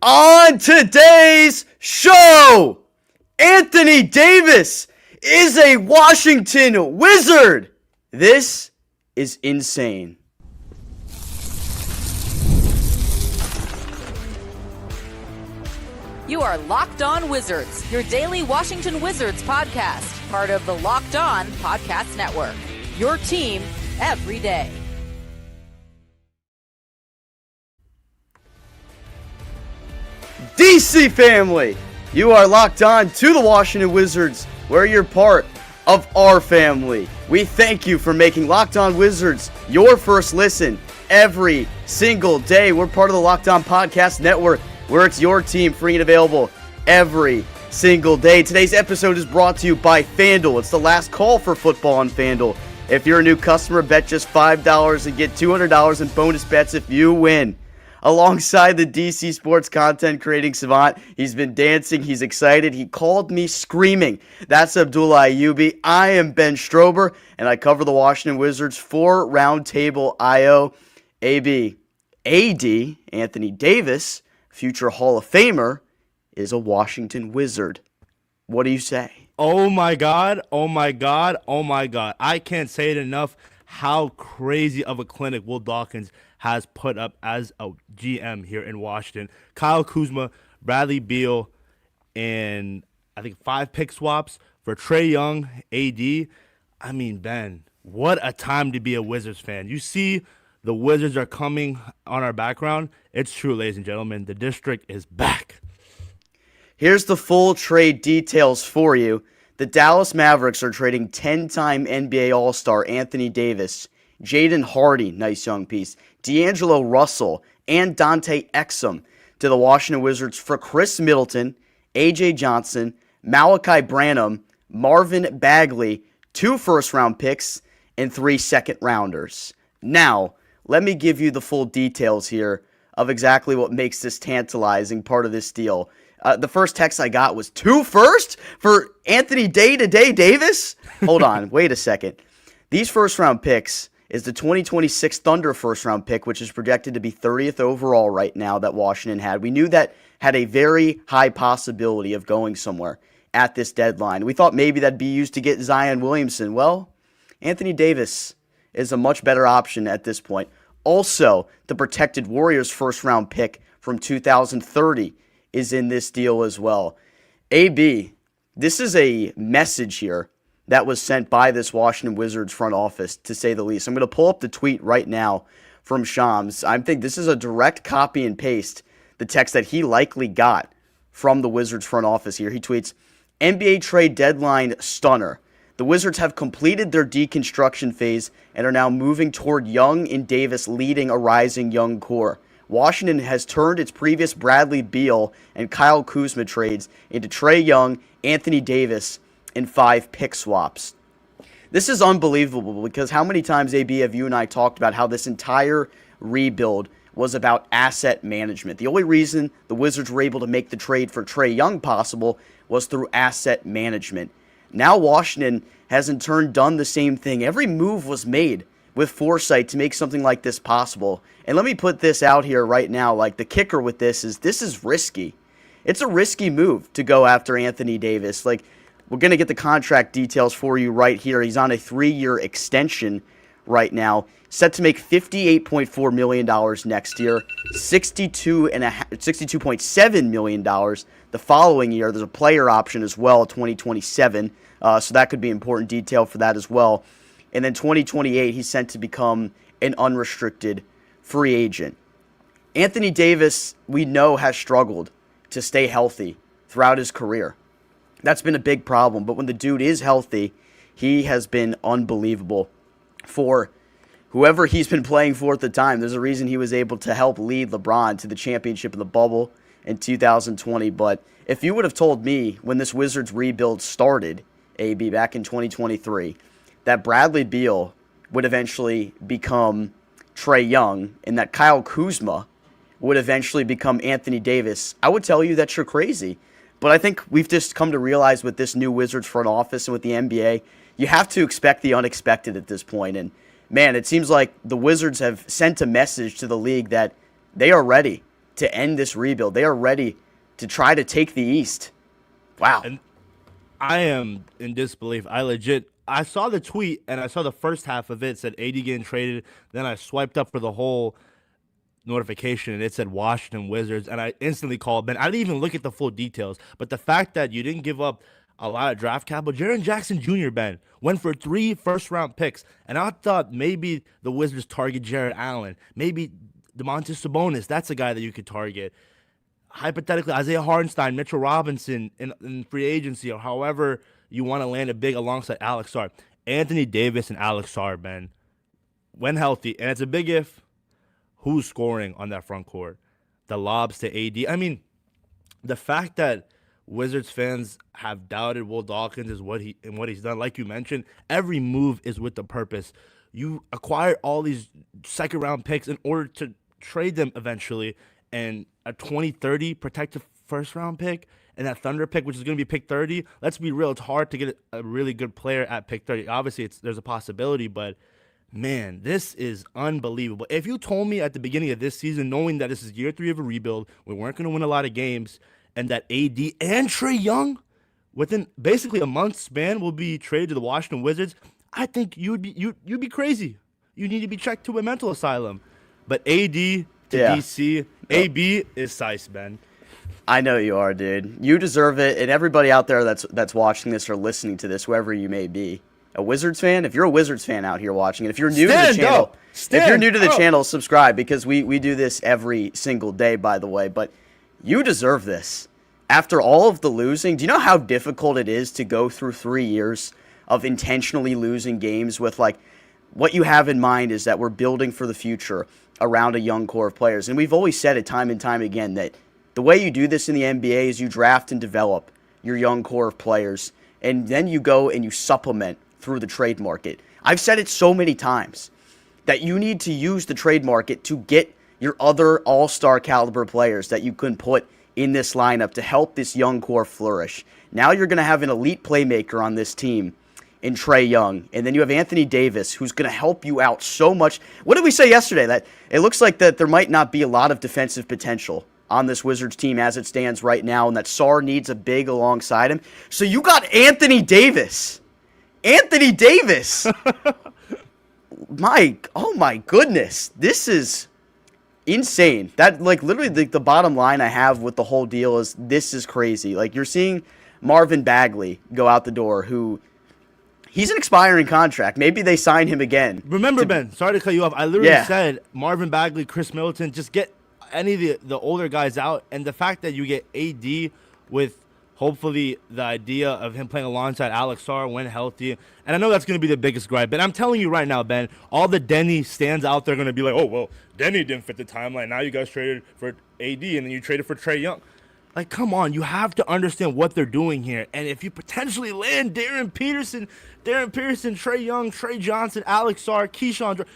On today's show, Anthony Davis is a Washington Wizard. This is insane. You are Locked On Wizards, your daily Washington Wizards podcast, part of the Locked On Podcast Network. Your team every day. DC family, you are locked on to the Washington Wizards, where you're part of our family. We thank you for making Locked On Wizards your first listen every single day. We're part of the Locked On Podcast Network, where it's your team, free and available every single day. Today's episode is brought to you by FanDuel. It's the last call for football on FanDuel. If you're a new customer, bet just $5 and get $200 in bonus bets if you win. Alongside the DC sports content creating savant, he's been dancing, he's excited, he called me screaming. That's Abdullah Ayubi. I am Ben Strober, and I cover the Washington Wizards for Roundtable IO. AB, AD, Anthony Davis, future Hall of Famer, is a Washington Wizard. What do you say? Oh my God, oh my God, oh my God. I can't say it enough how crazy of a clinic Will Dawkins has put up as a GM here in Washington. Kyle Kuzma, Bradley Beal, and I think 5 pick swaps for Trae Young, AD. I mean, Ben, what a time to be a Wizards fan. You see the Wizards are coming on our background. It's true, ladies and gentlemen. The district is back. Here's the full trade details for you. The Dallas Mavericks are trading 10-time NBA All-Star Anthony Davis, Jaden Hardy, nice young piece, D'Angelo Russell, and Dante Exum to the Washington Wizards for Chris Middleton, A.J. Johnson, Malachi Branham, Marvin Bagley, 2 first-round picks, and 3 second-rounders. Now, let me give you the full details here of exactly what makes this tantalizing part of this deal. The first text I got was 2 first for Anthony Day-to-Day Davis? Hold on, wait a second. These first-round picks is the 2026 Thunder first-round pick, which is projected to be 30th overall right now that Washington had. We knew that had a very high possibility of going somewhere at this deadline. We thought maybe that'd be used to get Zion Williamson. Well, Anthony Davis is a much better option at this point. Also, the protected Warriors first-round pick from 2030 is in this deal as well. AB, this is a message here that was sent by this Washington Wizards front office, to say the least. I'm going to pull up the tweet right now from Shams. I think this is a direct copy and paste, the text that he likely got from the Wizards front office here. He tweets, NBA trade deadline stunner. The Wizards have completed their deconstruction phase and are now moving toward Young and Davis leading a rising young core. Washington has turned its previous Bradley Beal and Kyle Kuzma trades into Trae Young, Anthony Davis, and 5 pick swaps. This is unbelievable because how many times, AB, have you and I talked about how this entire rebuild was about asset management? The only reason the Wizards were able to make the trade for Trae Young possible was through asset management. Now Washington has in turn done the same thing. Every move was made with foresight to make something like this possible. And let me put this out here right now, like the kicker with this is risky. It's a risky move to go after Anthony Davis. Like, we're going to get the contract details for you right here. He's on a 3-year extension right now, set to make $58.4 million next year, $62.7 million the following year. There's a player option as well, 2027, so that could be important detail for that as well. And then 2028, he's sent to become an unrestricted free agent. Anthony Davis, we know, has struggled to stay healthy throughout his career. That's been a big problem, but when the dude is healthy, he has been unbelievable for whoever he's been playing for at the time. There's a reason he was able to help lead LeBron to the championship in the bubble in 2020, but if you would have told me when this Wizards rebuild started, AB, back in 2023, that Bradley Beal would eventually become Trae Young and that Kyle Kuzma would eventually become Anthony Davis, I would tell you that you're crazy. But I think we've just come to realize with this new Wizards front office and with the NBA, you have to expect the unexpected at this point. And, man, it seems like the Wizards have sent a message to the league that they are ready to end this rebuild. They are ready to try to take the East. Wow. And I am in disbelief. I saw the tweet and I saw the first half of it said AD getting traded. Then I swiped up for the whole notification and it said Washington Wizards, and I instantly called Ben. I didn't even look at the full details, but the fact that you didn't give up a lot of draft capital. Jaren Jackson Jr., Ben, went for 3 first-round picks, and I thought maybe the Wizards target Jared Allen, maybe Domantas Sabonis. That's a guy that you could target. Hypothetically, Isaiah Hartenstein, Mitchell Robinson in free agency, or however you want to land a big alongside Alex Sarr. Anthony Davis and Alex Sarr, Ben, when healthy, and it's a big if, who's scoring on that front court? The lobs to AD. I mean, the fact that Wizards fans have doubted Will Dawkins is what he's done. Like you mentioned, every move is with the purpose. You acquire all these second-round picks in order to trade them eventually, and a 2030 protected first-round pick and that Thunder pick, which is going to be pick 30. Let's be real, it's hard to get a really good player at pick 30. Obviously, there's a possibility, but man, this is unbelievable. If you told me at the beginning of this season, knowing that this is year 3 of a rebuild, we weren't going to win a lot of games, and that AD and Trae Young, within basically a month span, will be traded to the Washington Wizards, I think you'd be crazy. You need to be checked to a mental asylum. But AD to DC, AB is size, Ben. I know you are, dude. You deserve it, and everybody out there that's watching this or listening to this, whoever you may be, a Wizards fan. If you're a Wizards fan out here watching it, if you're new to the channel, subscribe, because we do this every single day, by the way. But you deserve this. After all of the losing, do you know how difficult it is to go through 3 years of intentionally losing games with, like, what you have in mind is that we're building for the future around a young core of players. And we've always said it time and time again that the way you do this in the NBA is you draft and develop your young core of players, and then you go and you supplement through the trade market. I've said it so many times that you need to use the trade market to get your other all-star caliber players that you can put in this lineup to help this young core flourish. Now you're going to have an elite playmaker on this team in Trae Young, and then you have Anthony Davis, who's going to help you out so much. What did we say yesterday? That it looks like that there might not be a lot of defensive potential on this Wizards team as it stands right now, and that Sarr needs a big alongside him. So you got Anthony Davis. Anthony Davis. Oh my goodness. This is insane. That, like, literally the bottom line I have with the whole deal is this is crazy. Like, you're seeing Marvin Bagley go out the door, who he's an expiring contract. Maybe they sign him again. Remember, Ben, sorry to cut you off. I literally said Marvin Bagley, Chris Middleton, just get any of the older guys out. And the fact that you get AD with hopefully the idea of him playing alongside Alex Sarr when healthy. And I know that's going to be the biggest gripe, but I'm telling you right now, Ben, all the Denny stands out there are going to be like, oh, well, Denny didn't fit the timeline. Now you guys traded for AD, and then you traded for Trae Young. Like, come on, you have to understand what they're doing here. And if you potentially land Darren Peterson, Trae Young, Trey Johnson, Alex Sarr, Keyshawn,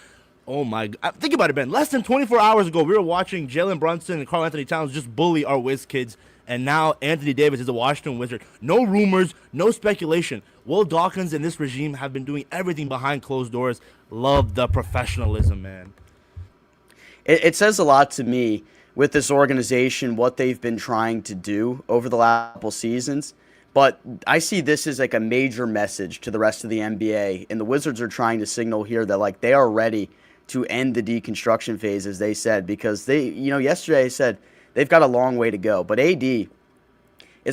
oh my God. Think about it, Ben. Less than 24 hours ago, we were watching Jalen Brunson and Karl Anthony Towns just bully our Wiz kids. And now Anthony Davis is a Washington Wizard. No rumors, no speculation. Will Dawkins and this regime have been doing everything behind closed doors. Love the professionalism, man. It says a lot to me with this organization, what they've been trying to do over the last couple seasons. But I see this as like a major message to the rest of the NBA. And the Wizards are trying to signal here that, like, they are ready to end the deconstruction phase, as they said, because they, yesterday I said they've got a long way to go. But AD is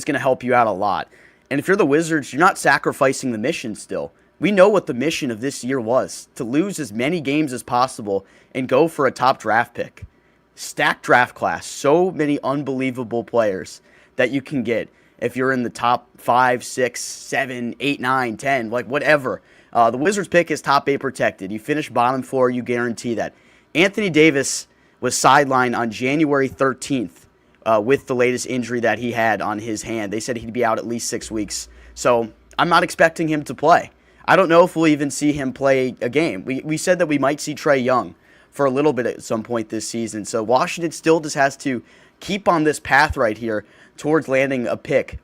going to help you out a lot. And if you're the Wizards, you're not sacrificing the mission still. We know what the mission of this year was, to lose as many games as possible and go for a top draft pick. Stacked draft class. So many unbelievable players that you can get if you're in the top 5, 6, 7, 8, 9, 10, like whatever. The Wizards pick is top 8 protected. You finish bottom 4, you guarantee that. Anthony Davis was sidelined on January 13th with the latest injury that he had on his hand. They said he'd be out at least 6 weeks. So I'm not expecting him to play. I don't know if we'll even see him play a game. We said that we might see Trae Young for a little bit at some point this season. So Washington still just has to keep on this path right here towards landing a pick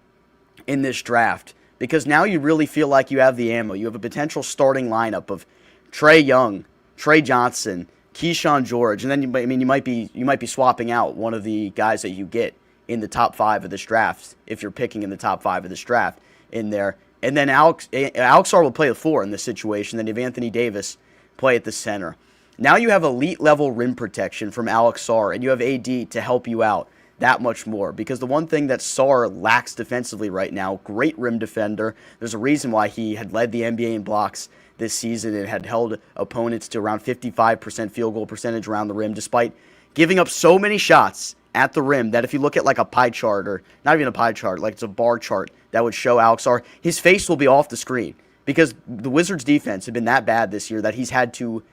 in this draft, because now you really feel like you have the ammo. You have a potential starting lineup of Trae Young, Trey Johnson, Keyshawn George, and then you might be swapping out one of the guys that you get in the top 5 of this draft if you're picking in the top 5 of this draft in there. And then Alex Sarr will play the 4 in this situation. Then you have Anthony Davis play at the center. Now you have elite level rim protection from Alex Sarr, and you have AD to help you out that much more. Because the one thing that Sarr lacks defensively right now, great rim defender. There's a reason why he had led the NBA in blocks this season and had held opponents to around 55% field goal percentage around the rim, despite giving up so many shots at the rim that if you look at like a pie chart, or not even a pie chart, like it's a bar chart that would show Alex Sarr, his face will be off the screen because the Wizards defense have been that bad this year that he's had to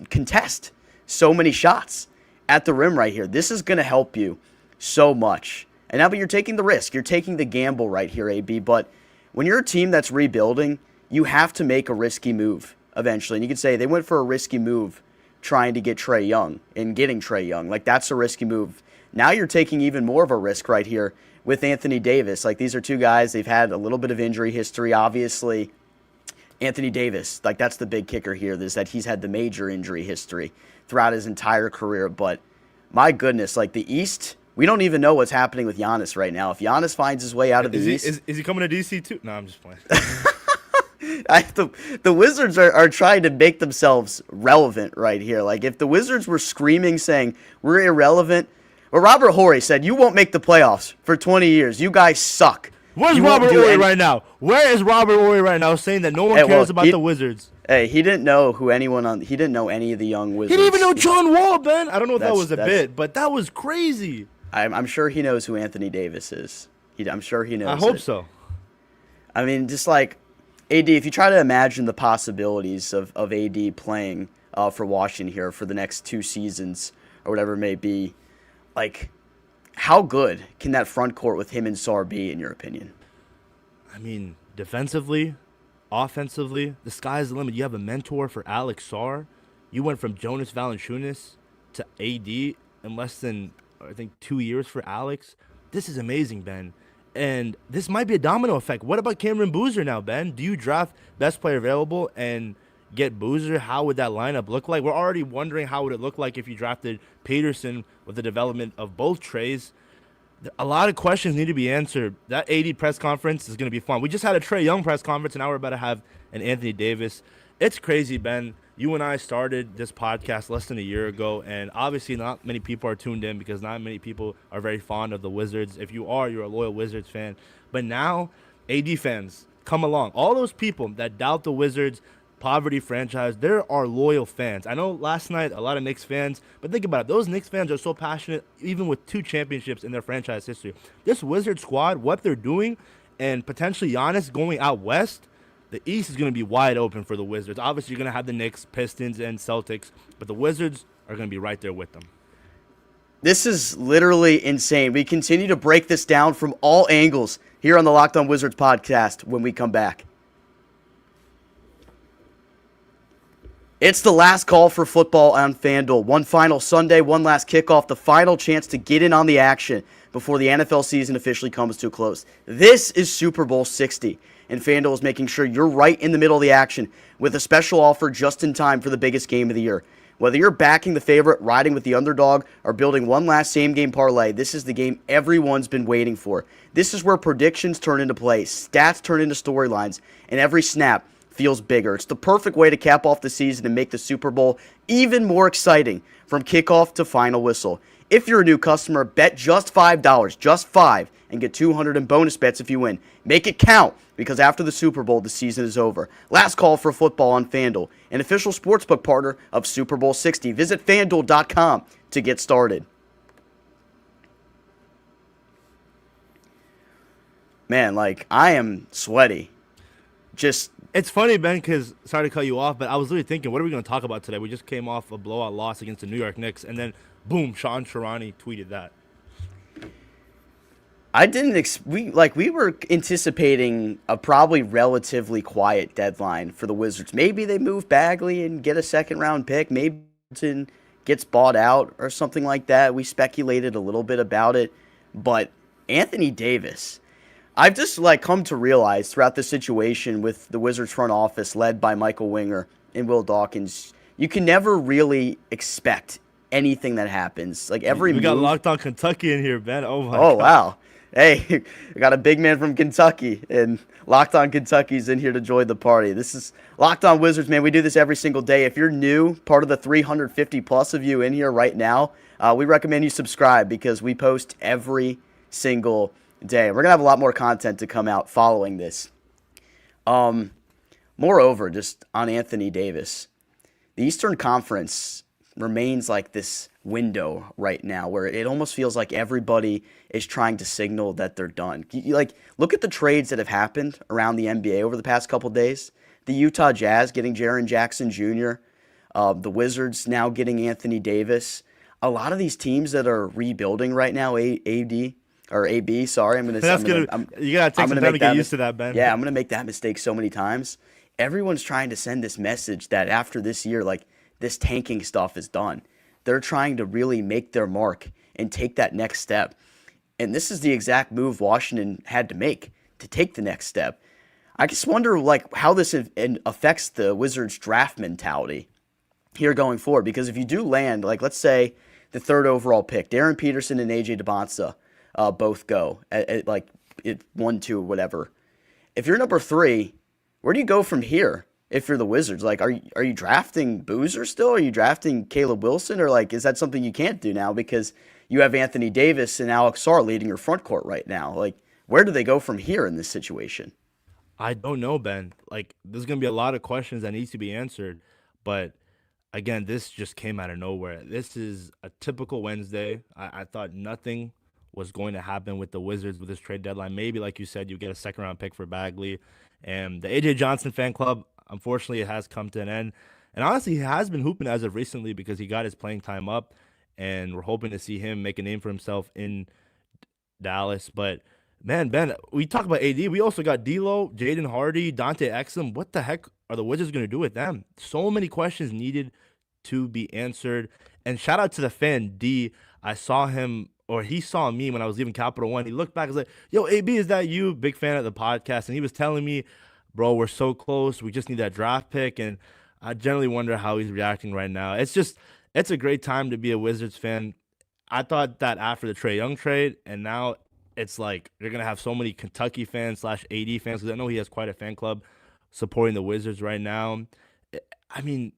contest so many shots at the rim right here. This is going to help you so much. And now, but you're taking the risk. You're taking the gamble right here, AB. But when you're a team that's rebuilding, you have to make a risky move eventually. And you could say they went for a risky move trying to get Trae Young and getting Trae Young. Like, that's a risky move. Now you're taking even more of a risk right here with Anthony Davis. Like, these are two guys, they've had a little bit of injury history, obviously. Anthony Davis, like, that's the big kicker here, is that he's had the major injury history throughout his entire career. But my goodness, like, the East, we don't even know what's happening with Giannis right now. If Giannis finds his way out of the East... Is he coming to DC too? No, I'm just playing. The Wizards are trying to make themselves relevant right here. Like, if the Wizards were screaming, saying, we're irrelevant... Well, Robert Horry said, you won't make the playoffs for 20 years. You guys suck. Where's Robert Horry right now? Where is Robert Horry right now saying that no one cares about the Wizards? Hey, he didn't know he didn't know any of the young Wizards. He didn't even know John Wall, Ben. I don't know if that was a bit, but that was crazy. I'm sure he knows who Anthony Davis is. I'm sure he knows. I hope so. I mean, just like AD, if you try to imagine the possibilities of AD playing for Washington here for the next 2 seasons or whatever it may be, like, how good can that front court with him and Sarr be, in your opinion? I mean, defensively, offensively, the sky's the limit. You have a mentor for Alex Sarr. You went from Jonas Valanciunas to AD in less than, I think, 2 years for Alex. This is amazing, Ben. And this might be a domino effect. What about Cameron Boozer now, Ben? Do you draft best player available and get Boozer? How would that lineup look like? We're already wondering how would it look like if you drafted Peterson with the development of both Trays. A lot of questions need to be answered. That AD press conference is going to be fun. We just had a Trae Young press conference, and now we're about to have an Anthony Davis. It's crazy, Ben. You and I started this podcast less than a year ago, and obviously not many people are tuned in because not many people are very fond of the Wizards. If you are, you're a loyal Wizards fan. But now, AD fans, come along. All those people that doubt the Wizards, poverty franchise, there are loyal fans. I know last night a lot of Knicks fans, but think about it. Those Knicks fans are so passionate, even with 2 championships in their franchise history. This Wizard squad, what they're doing, and potentially Giannis going out west, the East is going to be wide open for the Wizards. Obviously, you're going to have the Knicks, Pistons, and Celtics, but the Wizards are going to be right there with them. This is literally insane. We continue to break this down from all angles here on the Locked On Wizards podcast when we come back. It's the last call for football on FanDuel. One final Sunday, one last kickoff, the final chance to get in on the action before the NFL season officially comes to a close. This is Super Bowl 60, and FanDuel is making sure you're right in the middle of the action with a special offer just in time for the biggest game of the year. Whether you're backing the favorite, riding with the underdog, or building one last same-game parlay, this is the game everyone's been waiting for. This is where predictions turn into plays, stats turn into storylines, and every snap feels bigger. It's the perfect way to cap off the season and make the Super Bowl even more exciting from kickoff to final whistle. If you're a new customer, bet just $5, just $5, and get $200 in bonus bets if you win. Make it count, because after the Super Bowl, the season is over. Last call for football on FanDuel, an official sportsbook partner of Super Bowl 60. Visit FanDuel.com to get started. Man, like, I am sweaty. It's funny, Ben, because, sorry to cut you off, but I was really thinking, what are we going to talk about today? We just came off a blowout loss against the New York Knicks, and then, boom, Sean Sharani tweeted that. We were anticipating a probably relatively quiet deadline for the Wizards. Maybe they move Bagley and get a second-round pick. Maybe Middleton gets bought out or something like that. We speculated a little bit about it. But Anthony Davis, I've just come to realize throughout the situation with the Wizards front office led by Michael Winger and Will Dawkins, you can never really expect anything that happens. Like every We got move. Locked On Kentucky in here, Ben. Oh my Oh god. wow. Hey, we got a big man from Kentucky, and Locked On Kentucky's in here to join the party. This is Locked On Wizards, man. We do this every single day. If you're new, part of the 350 plus of you in here right now, we recommend you subscribe because we post every single day. We're gonna have a lot more content to come out following this. Moreover, just on Anthony Davis, the Eastern Conference remains like this window right now where it almost feels like everybody is trying to signal that they're done. Like, look at the trades that have happened around the NBA over the past couple days. The Utah Jazz getting Jaren Jackson Jr., the Wizards now getting Anthony Davis. A lot of these teams that are rebuilding right now, AB. Sorry, You gotta take some time to get used to that, Ben. Yeah, I'm gonna make that mistake so many times. Everyone's trying to send this message that after this year, like, this tanking stuff is done. They're trying to really make their mark and take that next step. And this is the exact move Washington had to make to take the next step. I just wonder, like, how this affects the Wizards draft mentality here going forward. Because if you do land, like, let's say the third overall pick, Darren Peterson and AJ DeBonsa both go at 1, 2, whatever. If you're number 3, where do you go from here? If you're the Wizards, like, are you drafting Boozer still? Are you drafting Caleb Wilson? Or, like, is that something you can't do now because you have Anthony Davis and Alex Sarr leading your front court right now? Like, where do they go from here in this situation? I don't know, Ben. Like, there's going to be a lot of questions that needs to be answered. But, again, this just came out of nowhere. This is a typical Wednesday. I thought nothing was going to happen with the Wizards with this trade deadline. Maybe, like you said, you get a second-round pick for Bagley. And the A.J. Johnson fan club, unfortunately, it has come to an end. And honestly, he has been hooping as of recently because he got his playing time up. And we're hoping to see him make a name for himself in Dallas. But, man, Ben, we talk about AD. We also got D'Lo, Jaden Hardy, Dante Exum. What the heck are the Wizards going to do with them? So many questions needed to be answered. And shout out to the fan, D. I saw him, or he saw me when I was leaving Capital One. He looked back and was like, yo, AB, is that you? Big fan of the podcast. And he was telling me, bro, we're so close. We just need that draft pick. And I generally wonder how he's reacting right now. It's a great time to be a Wizards fan. I thought that after the Trae Young trade, and now it's like you're going to have so many Kentucky fans / AD fans, because I know he has quite a fan club supporting the Wizards right now. I mean,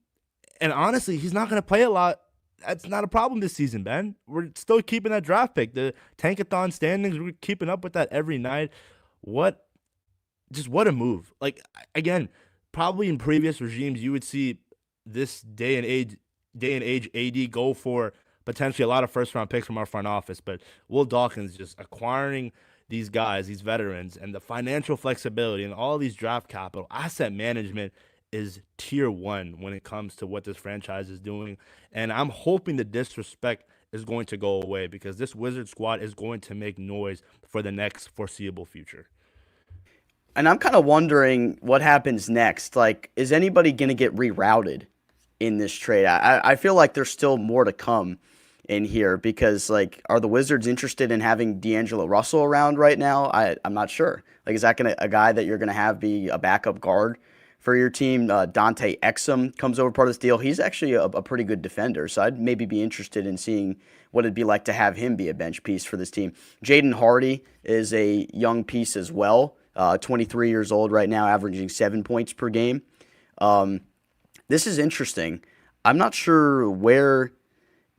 and honestly, he's not going to play a lot. That's not a problem this season, Ben. We're still keeping that draft pick. The Tankathon standings, we're keeping up with that every night. What a move. Like, again, probably in previous regimes, you would see this day and age AD go for potentially a lot of first-round picks from our front office. But Will Dawkins just acquiring these guys, these veterans, and the financial flexibility and all these draft capital, asset management is tier 1 when it comes to what this franchise is doing. And I'm hoping the disrespect is going to go away because this Wizard squad is going to make noise for the next foreseeable future. And I'm kind of wondering what happens next. Like, is anybody going to get rerouted in this trade? I feel like there's still more to come in here because, like, are the Wizards interested in having D'Angelo Russell around right now? I'm not sure. Like, is that a guy that you're going to have be a backup guard for your team? Dante Exum comes over part of this deal. He's actually a pretty good defender, so I'd maybe be interested in seeing what it'd be like to have him be a bench piece for this team. Jaden Hardy is a young piece as well, 23 years old right now, averaging 7 points per game. This is interesting. I'm not sure where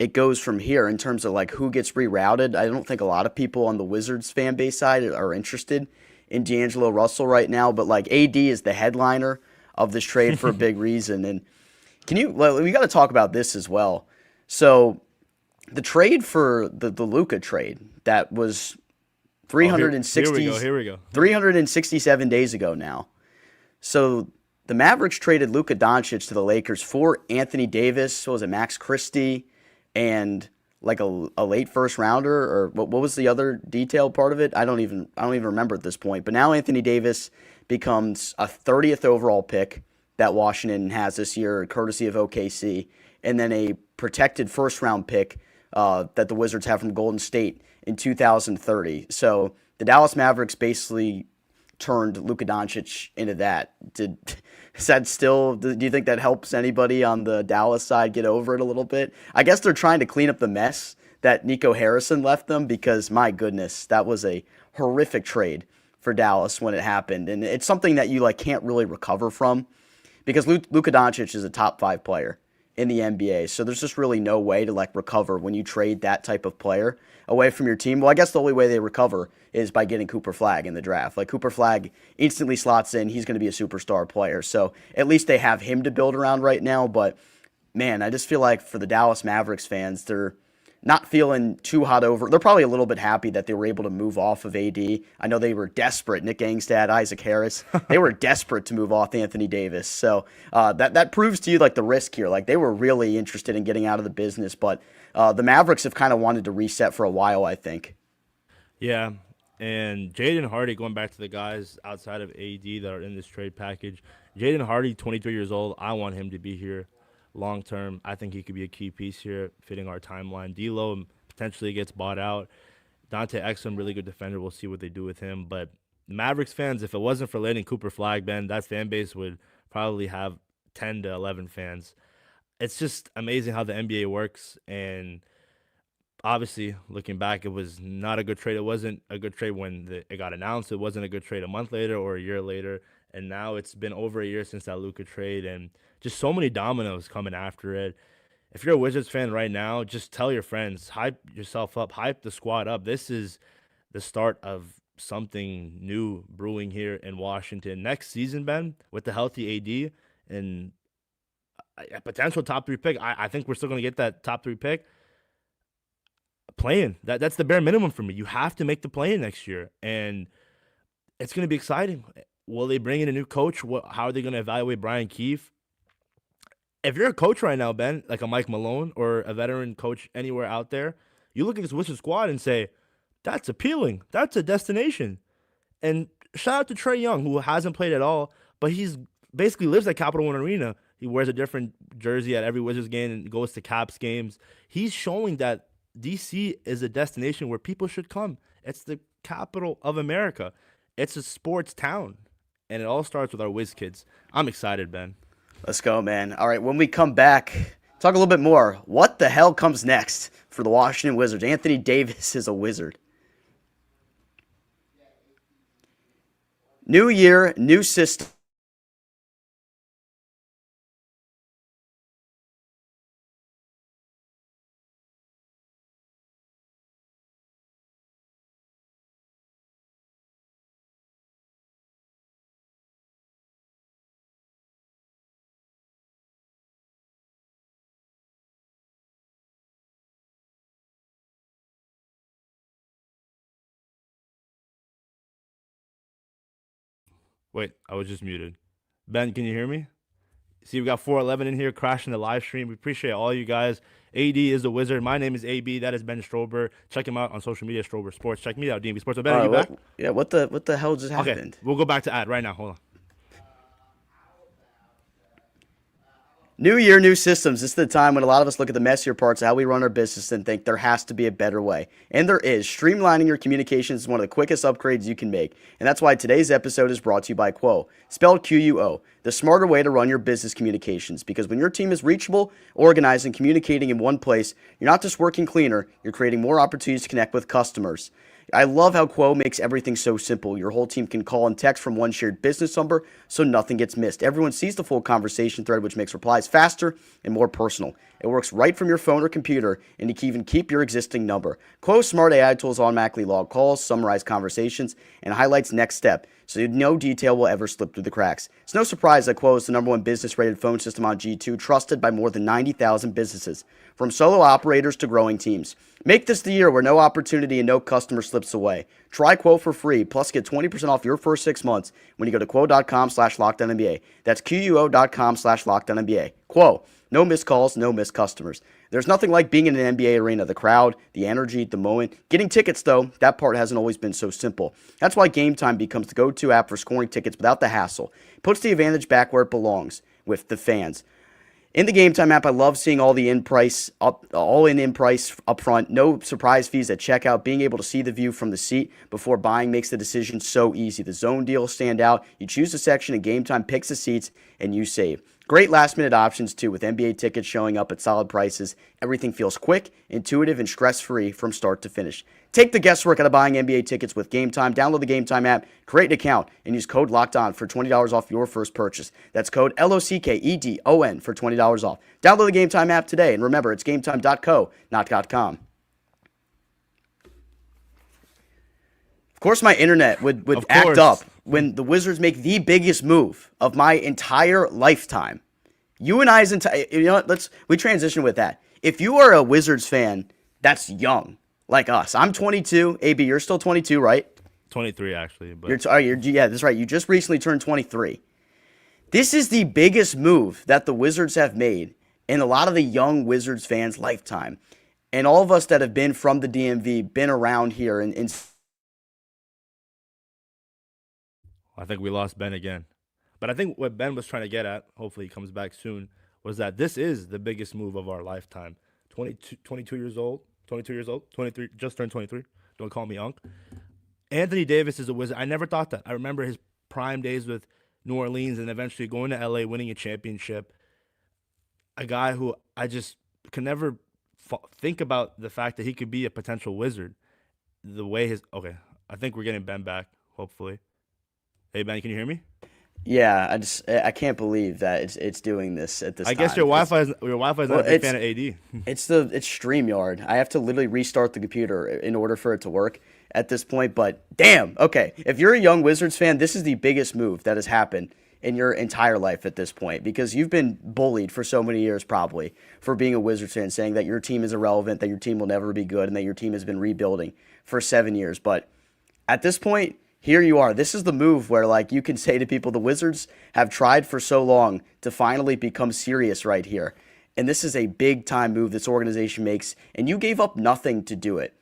it goes from here in terms of, like, who gets rerouted. I don't think a lot of people on the Wizards fan base side are interested in D'Angelo Russell right now, but, like, AD is the headliner of this trade for a big reason. And we got to talk about this as well. So the trade for the Luka trade that was 367 days ago now. So the Mavericks traded Luka Doncic to the Lakers for Anthony Davis. What was it, Max Christie, and like a late first rounder, or what was the other detailed part of it? I don't even remember at this point. But now Anthony Davis becomes a 30th overall pick that Washington has this year, courtesy of OKC, and then a protected first round pick that the Wizards have from Golden State in 2030. So the Dallas Mavericks basically turned Luka Doncic into that. Is that still, do you think that helps anybody on the Dallas side get over it a little bit? I guess they're trying to clean up the mess that Nico Harrison left them because, my goodness, that was a horrific trade for Dallas when it happened. And it's something that you can't really recover from because Luka Doncic is a top 5 player in the NBA. So there's just really no way to recover when you trade that type of player away from your team. Well, I guess the only way they recover is by getting Cooper Flagg in the draft. Cooper Flagg instantly slots in. He's going to be a superstar player. So at least they have him to build around right now. But man, I just feel like for the Dallas Mavericks fans, they're not feeling too hot over. They're probably a little bit happy that they were able to move off of AD. I know they were desperate. Nick Angstad, Isaac Harris, they were desperate to move off Anthony Davis. So that proves to you the risk here. They were really interested in getting out of the business, but the Mavericks have kind of wanted to reset for a while, I think. Yeah, and Jaden Hardy, going back to the guys outside of AD that are in this trade package, Jaden Hardy, 23 years old. I want him to be here long term. I think he could be a key piece here, fitting our timeline. D'Lo potentially gets bought out. Dante Exum, really good defender. We'll see what they do with him. But Mavericks fans, if it wasn't for landing Cooper Flagg, Ben, that fan base would probably have 10 to 11 fans. It's just amazing how the NBA works. And obviously, looking back, it was not a good trade. It wasn't a good trade when it got announced. It wasn't a good trade a month later or a year later. And now it's been over a year since that Luka trade, and just so many dominoes coming after it. If you're a Wizards fan right now, just tell your friends, hype yourself up, hype the squad up. This is the start of something new brewing here in Washington. Next season, Ben, with the healthy AD and a potential top 3 pick, I think we're still going to get that top 3 pick. Playing, that's the bare minimum for me. You have to make the play-in next year, and it's going to be exciting. Will they bring in a new coach? How are they going to evaluate Brian Keefe? If you're a coach right now, Ben, like a Mike Malone or a veteran coach anywhere out there, you look at this Wizards squad and say, that's appealing. That's a destination. And shout out to Trae Young, who hasn't played at all, but he's basically lives at Capital One Arena. He wears a different jersey at every Wizards game and goes to Caps games. He's showing that DC is a destination where people should come. It's the capital of America. It's a sports town. And it all starts with our Wiz kids. I'm excited, Ben. Let's go, man. All right, when we come back, talk a little bit more. What the hell comes next for the Washington Wizards? Anthony Davis is a Wizard. New year, new system. Wait, I was just muted. Ben, can you hear me? See, we got 411 in here crashing the live stream. We appreciate all you guys. AD is the Wizard. My name is AB. That is Ben Strober. Check him out on social media, Strober Sports. Check me out, DMV Sports. Ben, are you back? Yeah, what the hell just happened? Okay, we'll go back to ad right now. Hold on. New year, new systems. This is the time when a lot of us look at the messier parts of how we run our business and think there has to be a better way. And there is. Streamlining your communications is one of the quickest upgrades you can make. And that's why today's episode is brought to you by Quo, spelled Quo, the smarter way to run your business communications. Because when your team is reachable, organized, and communicating in one place, you're not just working cleaner, you're creating more opportunities to connect with customers. I love how Quo makes everything so simple. Your whole team can call and text from one shared business number, so nothing gets missed. Everyone sees the full conversation thread, which makes replies faster and more personal. It works right from your phone or computer, and you can even keep your existing number. Quo's smart AI tools automatically log calls, summarize conversations, and highlights next step, so no detail will ever slip through the cracks. It's no surprise that Quo is the #1 business-rated phone system on G2, trusted by more than 90,000 businesses, from solo operators to growing teams. Make this the year where no opportunity and no customer slips away. Try Quo for free, plus get 20% off your first 6 months when you go to quo.com/LockedOnNBA. That's quo.com/LockedOnNBA. Quo. No missed calls, no missed customers. There's nothing like being in an NBA arena. The crowd, the energy, the moment. Getting tickets, though, that part hasn't always been so simple. That's why Gametime becomes the go-to app for scoring tickets without the hassle. It puts the advantage back where it belongs, with the fans. In the Gametime app, I love seeing all the in price up front, no surprise fees at checkout, being able to see the view from the seat before buying makes the decision so easy. The zone deals stand out. You choose a section and Gametime picks the seats and you save. Great last minute options too, with NBA tickets showing up at solid prices. Everything feels quick, intuitive, and stress-free from start to finish. Take the guesswork out of buying NBA tickets with Gametime. Download the Gametime app, create an account, and use code LOCKEDON for $20 off your first purchase. That's code LOCKEDON for $20 off. Download the Gametime app today, and remember, it's gametime.co, not .com. Of course, my internet would act up when the Wizards make the biggest move of my entire lifetime. You and I's entire, you know what? We transition with that. If you are a Wizards fan that's young, like us, I'm 22. AB, you're still 22, right? 23 actually. But yeah, that's right. You just recently turned 23. This is the biggest move that the Wizards have made in a lot of the young Wizards fans' lifetime, and all of us that have been from the DMV, been around here, and I think we lost Ben again. But I think what Ben was trying to get at, hopefully he comes back soon, was that this is the biggest move of our lifetime. 22 years old, 23, just turned 23. Don't call me Unc. Anthony Davis is a Wizard. I never thought that. I remember his prime days with New Orleans and eventually going to LA, winning a championship. A guy who I just can never think about the fact that he could be a potential Wizard. The way okay, I think we're getting Ben back, hopefully. Hey, Ben, can you hear me? Yeah, I can't believe that it's doing this at this time. I guess your Wi-Fi is not a big fan of AD. It's StreamYard. I have to literally restart the computer in order for it to work at this point. But damn, okay. If you're a young Wizards fan, this is the biggest move that has happened in your entire life at this point, because you've been bullied for so many years probably for being a Wizards fan, saying that your team is irrelevant, that your team will never be good, and that your team has been rebuilding for 7 years. But at this point, here you are. This is the move where, like, you can say to people, the Wizards have tried for so long to finally become serious right here. And this is a big-time move this organization makes, and you gave up nothing to do it.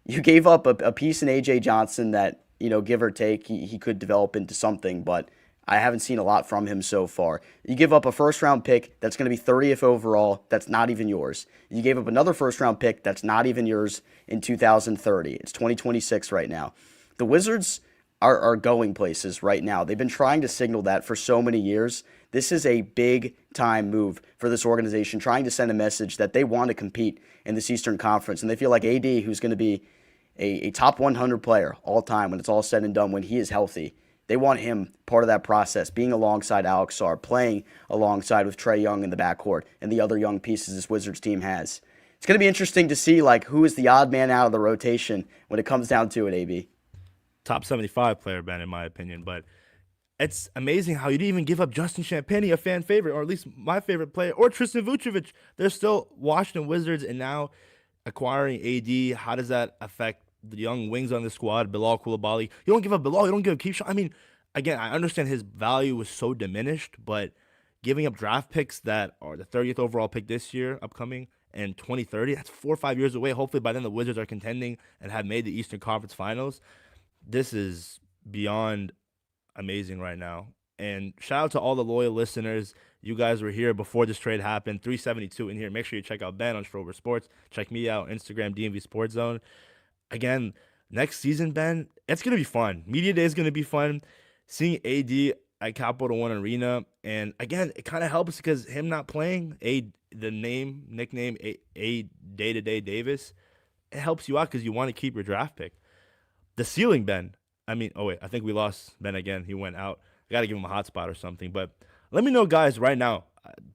You gave up a piece in A.J. Johnson that, you know, give or take, he could develop into something, but I haven't seen a lot from him so far. You give up a first-round pick that's going to be 30th overall that's not even yours. You gave up another first-round pick that's not even yours in 2030. It's 2026 right now. The Wizards are going places right now. They've been trying to signal that for so many years. This is a big-time move for this organization, trying to send a message that they want to compete in this Eastern Conference. And they feel like AD, who's going to be a top 100 player all time when it's all said and done, when he is healthy, they want him part of that process, being alongside Alex Sarr, playing alongside with Trae Young in the backcourt and the other young pieces this Wizards team has. It's going to be interesting to see, like, who is the odd man out of the rotation when it comes down to it, AB. Top 75 player, Ben, in my opinion. But it's amazing how you didn't even give up Justin Champagnie, a fan favorite, or at least my favorite player, or Tristan Vucevic. They're still Washington Wizards, and now acquiring AD. How does that affect the young wings on the squad? Bilal Coulibaly. You don't give up Bilal. You don't give up Keyshawn. I mean, again, I understand his value was so diminished, but giving up draft picks that are the 30th overall pick this year, upcoming, and 2030, that's 4 or 5 years away. Hopefully by then the Wizards are contending and have made the Eastern Conference Finals. This is beyond amazing right now. And shout out to all the loyal listeners. You guys were here before this trade happened. 372 in here. Make sure you check out Ben on Strober Sports. Check me out on Instagram, DMV Sports Zone. Again, next season, Ben, it's going to be fun. Media Day is going to be fun. Seeing AD at Capital One Arena. And again, it kind of helps because him not playing, the nickname, day-to-day Davis, it helps you out because you want to keep your draft pick. The ceiling, Ben. I think we lost Ben again. He went out. I got to give him a hotspot or something. But let me know, guys, right now.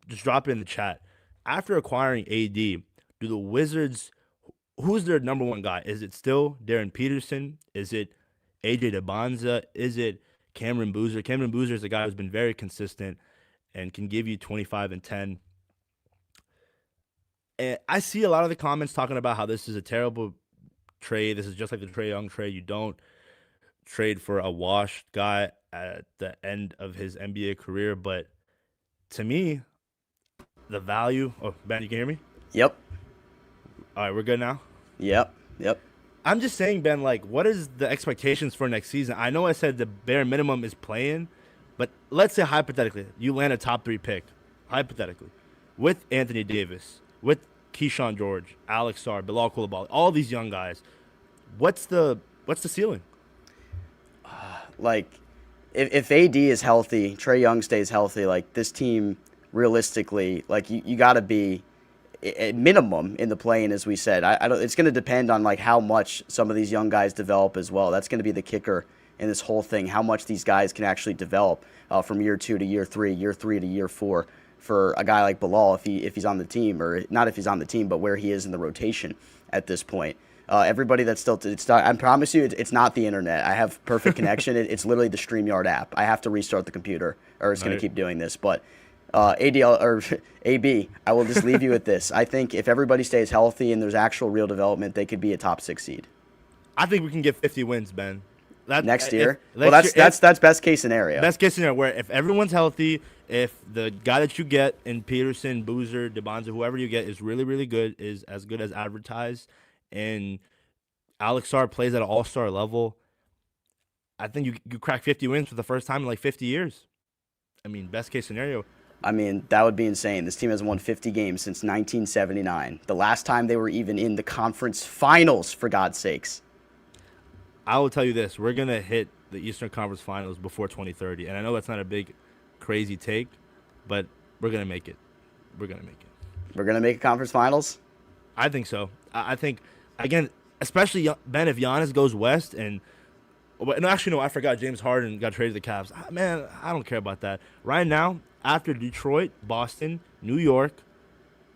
Just drop it in the chat. After acquiring AD, do the Wizards, who's their number one guy? Is it still Darren Peterson? Is it AJ DeBonza? Is it Cameron Boozer? Cameron Boozer is a guy who's been very consistent and can give you 25 and 10. And I see a lot of the comments talking about how this is a terrible trade. This is just like the Trae Young trade. You don't trade for a washed guy at the end of his NBA career. But to me, the value. Oh, Ben, you can hear me? Yep. All right, we're good now? Yep. I'm just saying, Ben, like, what is the expectations for next season? I know I said the bare minimum is playing, but let's say hypothetically, you land a top 3 pick. Hypothetically. with Anthony Davis, with Keyshawn George, Alex Sarr, Bilal Coulibaly, all these young guys. What's the ceiling? Like, if AD is healthy, Trae Young stays healthy, like this team realistically, like you got to be at minimum in the play-in, as we said. I don't. It's going to depend on like how much some of these young guys develop as well. That's going to be the kicker in this whole thing. How much these guys can actually develop from year 2 to year 3, year 3 to year 4 for a guy like Bilal if he's on the team, or not if he's on the team, but where he is in the rotation at this point. Everybody that's still, I promise you, it's not the internet. I have perfect connection. It's literally the StreamYard app. I have to restart the computer, or it's going to keep doing this. But ADL or AB, I will just leave you with this. I think if everybody stays healthy and there's actual real development, they could be a top 6 seed. I think we can get 50 wins, Ben. Next year? That's best case scenario. Best case scenario, where if everyone's healthy, if the guy that you get in Peterson, Boozer, DeBonza, whoever you get is really, really good, is as good as advertised, and Alex Sarr plays at an all-star level, I think you crack 50 wins for the first time in like 50 years. I mean, best case scenario. I mean, that would be insane. This team hasn't won 50 games since 1979. The last time they were even in the conference finals, for God's sakes. I will tell you this. We're going to hit the Eastern Conference Finals before 2030. And I know that's not a big, crazy take, but we're going to make it. We're going to make it. We're going to make a conference finals? I think so. I think, again, especially, Ben, if Giannis goes west and no, actually, no, I forgot James Harden got traded to the Cavs. Man, I don't care about that. Right now, after Detroit, Boston, New York,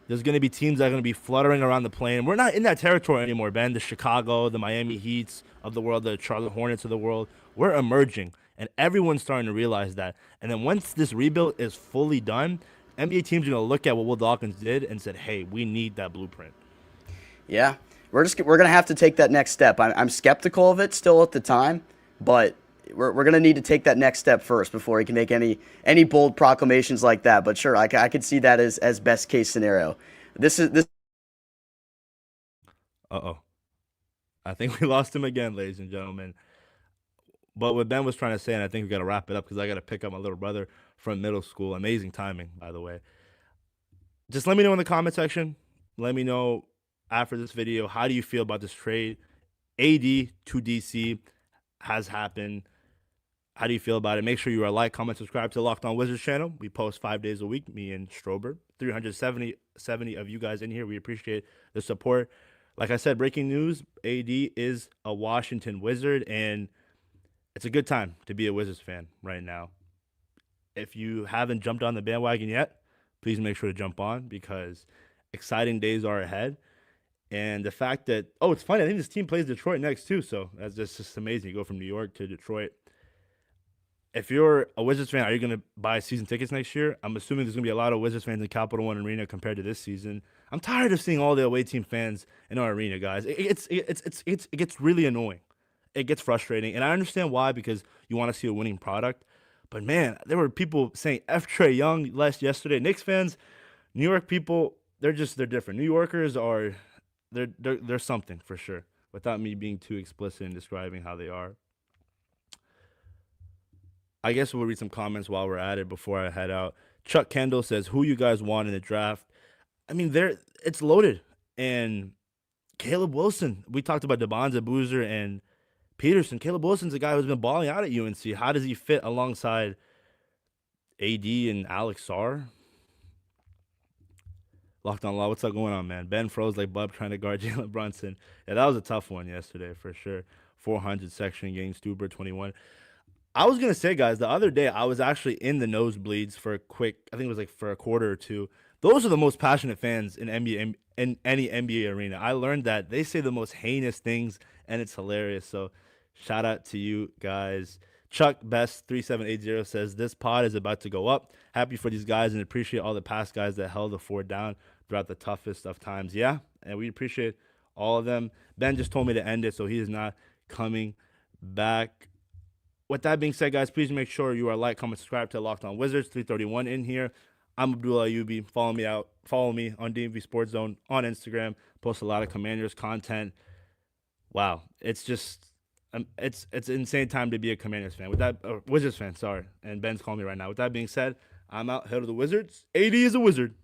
there's going to be teams that are going to be fluttering around the plane. We're not in that territory anymore, Ben. The Chicago, the Miami Heats of the world, the Charlotte Hornets of the world. We're emerging, and everyone's starting to realize that. And then once this rebuild is fully done, NBA teams are going to look at what Will Dawkins did and said, hey, we need that blueprint. Yeah, we're going to have to take that next step. I'm skeptical of it still at the time, but we're going to need to take that next step first before he can make any bold proclamations like that. But sure, I could see that as best case scenario. This. Uh-oh. I think we lost him again, ladies and gentlemen. But what Ben was trying to say, and I think we got to wrap it up because I got to pick up my little brother from middle school. Amazing timing, by the way. Just let me know in the comment section. Let me know after this video, how do you feel about this trade? AD to DC has happened. How do you feel about it? Make sure you are like, comment, subscribe to the Locked On Wizards channel. We post 5 days a week, me and Strober. 370 of you guys in here. We appreciate the support. Like I said, breaking news, AD is a Washington Wizard, and it's a good time to be a Wizards fan right now. If you haven't jumped on the bandwagon yet, please make sure to jump on because exciting days are ahead. And the fact that, it's funny, I think this team plays Detroit next too, so that's just amazing. You go from New York to Detroit. If you're a Wizards fan, are you going to buy season tickets next year? I'm assuming there's going to be a lot of Wizards fans in Capital One Arena compared to this season. I'm tired of seeing all the away team fans in our arena, guys. It gets really annoying. It gets frustrating, and I understand why, because you want to see a winning product. But man, there were people saying F Trae Young yesterday. Knicks fans, New York people, they're different. New Yorkers are they're something for sure. Without me being too explicit in describing how they are. I guess we'll read some comments while we're at it before I head out. Chuck Kendall says, who you guys want in the draft? I mean, it's loaded. And Caleb Wilson, we talked about DeBonza, Boozer, and Peterson. Caleb Wilson's a guy who's been balling out at UNC. How does he fit alongside AD and Alex Sarr? Locked on Law, what's up going on, man? Ben froze like Bub trying to guard Jalen Brunson. Yeah, that was a tough one yesterday for sure. 400 section game, Stuber 21. I was going to say, guys, the other day I was actually in the nosebleeds for a quarter or two. Those are the most passionate fans in NBA, in any NBA arena. I learned that they say the most heinous things, and it's hilarious. So shout out to you guys. Chuck Best 3780 says, this pod is about to go up. Happy for these guys and appreciate all the past guys that held the fort down throughout the toughest of times. Yeah, and we appreciate all of them. Ben just told me to end it, so he is not coming back. With that being said, guys, please make sure you are like, comment, subscribe to Locked On Wizards 331 in here. I'm Abdullah Ayubi. Follow me on DMV Sports Zone on Instagram. Post a lot of Commanders content. Wow, it's just it's an insane time to be a Commanders fan. With that, Wizards fan, sorry. And Ben's calling me right now. With that being said, I'm out. Hail to the Wizards. AD is a wizard.